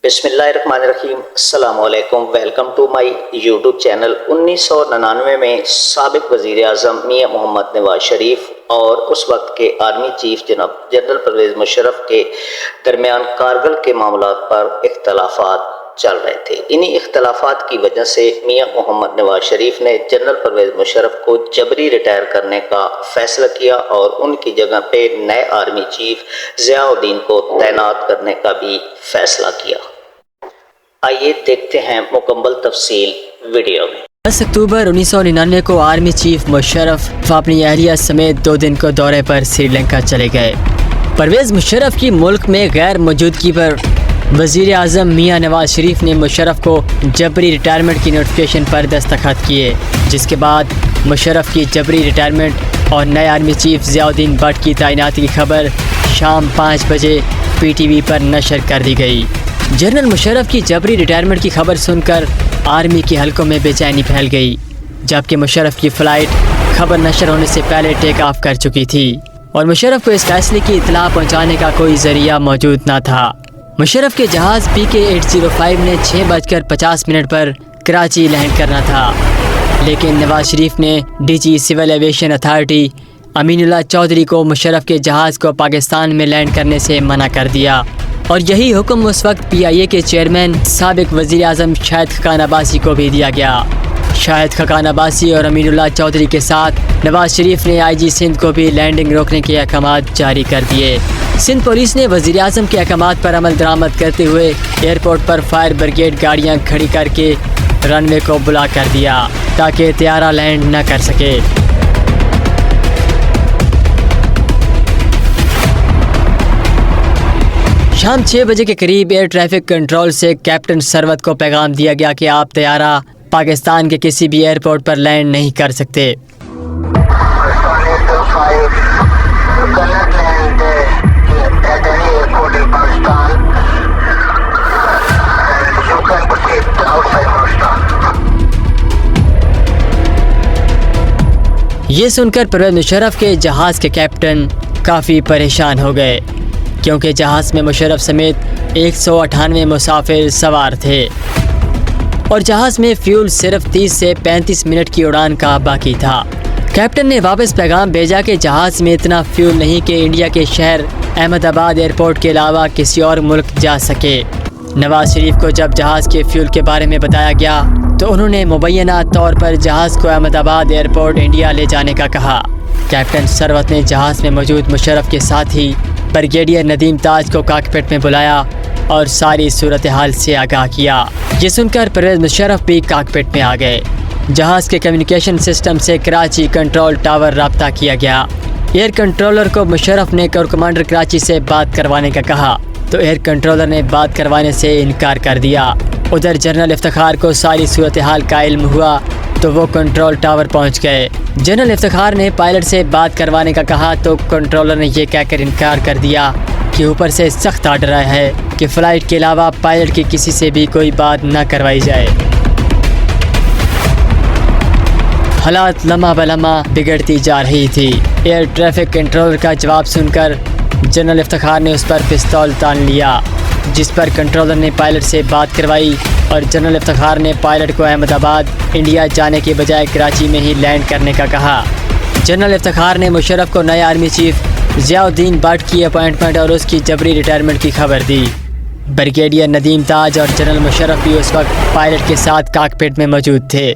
बिस्मिल्लाहिर्रहमानिर्रहीम, अस्सलामुअलैकुम। Welcome to my YouTube channel. 1999 में साबिक वज़ीर आज़म मियां मोहम्मद नवाज शरीफ और उस वक्त के आर्मी चीफ जनाब जनरल परवेज़ मुशर्रफ के दरमियान कारगिल के मामलात पर इख्तलाफात चल रहे थे। इन्हीं इख्तलाफात की वजह से मियां मोहम्मद नवाज शरीफ ने जनरल परवेज़ मुशर्रफ को जबरी रिटायर करने का फैसला किया और उनकी जगह पे नए आर्मी चीफ ज़ियाउद्दीन को तैनात करने का भी फैसला किया। आइए देखते हैं मुकम्मल तफसील वीडियो में। 10 अक्टूबर 1999 को आर्मी चीफ मुशर्रफ अपनी अहलिया समेत 2 दिन को दौरे पर श्रीलंका चले गए। परवेज़ मुशर्रफ की मुल्क में गैर मौजूदगी पर वज़ीर आज़म मियां नवाज शरीफ ने मुशर्रफ को जबरी रिटायरमेंट की नोटिफिकेशन पर दस्तखत किए, जिसके बाद मुशर्रफ की जबरी रिटायरमेंट और नए आर्मी चीफ ज़ियाउद्दीन भट्ट की तैनाती की खबर शाम 5 बजे PTV पर नशर कर दी गई। जनरल मुशर्रफ की जबरी रिटायरमेंट की खबर सुनकर आर्मी के हलकों में बेचैनी फैल गई, जबकि मुशर्रफ की फ़्लाइट खबर नशर होने से पहले टेक ऑफ कर चुकी थी और मुशर्रफ को इस फैसले की इतला पहुंचाने का कोई जरिया मौजूद न था। मुशर्रफ के जहाज़ PK 805 ने 6:50 पर कराची लैंड करना था, लेकिन नवाज शरीफ ने DG civil aviation authority Aminullah Chaudhry को मुशर्रफ के जहाज़ को पाकिस्तान में लैंड करने से मना कर दिया और यही हुक्म उस वक्त PIA के चेयरमैन साबिक वज़ीर आज़म शाहिद खकान अब्बासी को भी दिया गया। शाहिद खकान अब्बासी और अमीनुल्लाह चौधरी के साथ नवाज शरीफ ने IG सिंध को भी लैंडिंग रोकने के अहकामात जारी कर दिए। सिंध पुलिस ने वज़ीर आज़म के अहकामात पर अमल दरामद करते हुए एयरपोर्ट पर फायर ब्रिगेड गाड़ियाँ खड़ी करके रनवे को ब्लॉक कर दिया ताकि तैयारा लैंड न कर सके। शाम 6 बजे के करीब एयर ट्रैफिक कंट्रोल से कैप्टन सरवत को पैगाम दिया गया कि आप तैयारा पाकिस्तान के किसी भी एयरपोर्ट पर लैंड नहीं कर सकते। ये सुनकर परवेज़ मुशर्रफ के जहाज़ के कैप्टन काफ़ी परेशान हो गए, क्योंकि जहाज़ में मुशर्रफ समेत 198 मुसाफिर सवार थे और जहाज़ में फ्यूल सिर्फ 30 से 35 मिनट की उड़ान का बाकी था। कैप्टन ने वापस पैगाम भेजा कि जहाज़ में इतना फ्यूल नहीं कि इंडिया के शहर अहमदाबाद एयरपोर्ट के अलावा किसी और मुल्क जा सके। नवाज शरीफ को जब जहाज़ के फ्यूल के बारे में बताया गया तो उन्होंने मुबैना तौर पर जहाज़ को अहमदाबाद एयरपोर्ट इंडिया ले जाने का कहा। कैप्टन सरवत ने जहाज़ में मौजूद मुशर्रफ के साथ ही ब्रिगेडियर नदीम ताज को कॉकपिट में बुलाया और सारी सूरत हाल से आगाह किया। ये सुनकर परवेज़ मुशर्रफ भी कॉकपिट में आ गए। जहाज़ के कम्युनिकेशन सिस्टम से कराची कंट्रोल टावर रब्ता किया गया। एयर कंट्रोलर को मुशर्रफ ने कोर कमांडर कराची से बात करवाने का कहा तो एयर कंट्रोलर ने बात करवाने से इनकार कर दिया। उधर जनरल इफ्तिखार को सारी सूरत हाल का इल्म हुआ तो वो कंट्रोल टावर पहुंच गए। जनरल इफ्तिखार ने पायलट से बात करवाने का कहा तो कंट्रोलर ने यह कहकर इनकार कर दिया कि ऊपर से सख्त आर्डर आया है कि फ़्लाइट के अलावा पायलट की किसी से भी कोई बात न करवाई जाए। हालात लम्हा बलम्हा बिगड़ती जा रही थी। एयर ट्रैफिक कंट्रोलर का जवाब सुनकर जनरल इफ्तिखार ने उस पर पिस्तौल तान लिया, जिस पर कंट्रोलर ने पायलट से बात करवाई और जनरल इफ्तिखार ने पायलट को अहमदाबाद इंडिया जाने के बजाय कराची में ही लैंड करने का कहा। जनरल इफ्तिखार ने मुशर्रफ को नए आर्मी चीफ ज़ियाउद्दीन भट्ट की अपॉइंटमेंट और उसकी जबरी रिटायरमेंट की खबर दी। ब्रिगेडियर नदीम ताज और जनरल मुशर्रफ भी उस वक्त पायलट के साथ कॉकपिट में मौजूद थे।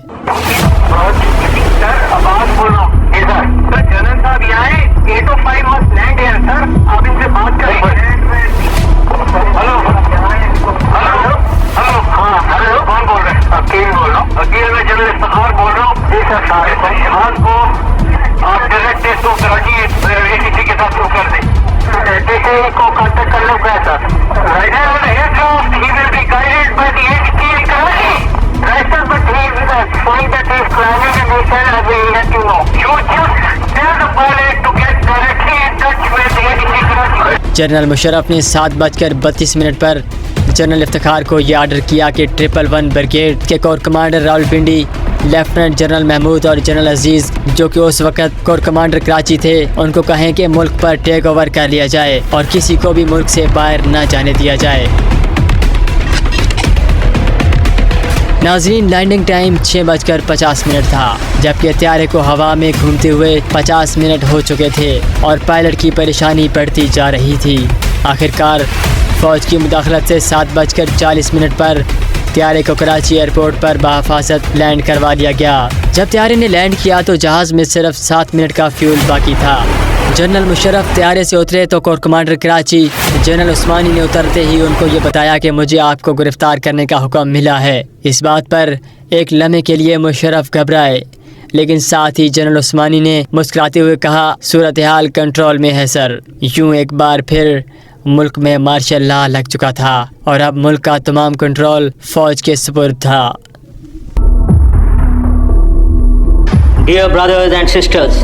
जनरल मुशर्रफ ने 7:32 पर जनरल इफ्तिखार को यह आर्डर किया कि 111 ब्रिगेड के corps commander Rawalpindi lieutenant general Mahmood और जनरल अजीज, जो कि उस वक्त कोर कमांडर कराची थे, उनको कहें कि मुल्क पर टेक ओवर कर लिया जाए और किसी को भी मुल्क से बाहर न जाने दिया जाए। नाज़रीन, लैंडिंग टाइम 6:50 था, जबकि हत्यारे को हवा में घूमते हुए 50 मिनट हो चुके थे और पायलट की परेशानी बढ़ती जा रही थी। आखिरकार फ़ौज की मुदाखलत से 7:40 पर त्यारे को कराची एयरपोर्ट पर बहिफाजत लैंड करवा दिया गया। जब त्यारे ने लैंड किया तो जहाज़ में सिर्फ 7 मिनट का फ्यूल बाकी था। जनरल मुशर्रफ त्यारे से उतरे तो कोर कमांडर कराची जनरल उस्मानी ने उतरते ही उनको ये बताया कि मुझे आपको गिरफ्तार करने का हुक्म मिला है। इस बात पर एक लम्हे के लिए मुशर्रफ घबराए, लेकिन साथ ही जनरल उस्मानी ने मुस्कुराते हुए कहा, सूरत हाल कंट्रोल में है सर। यूँ एक बार फिर मुल्क में मार्शल लॉ लग चुका था और अब मुल्क का तमाम कंट्रोल फौज के सुपुर्द था। Dear brothers and sisters,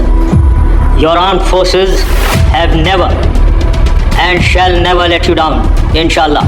your armed forces have never and shall never let you down, inshallah.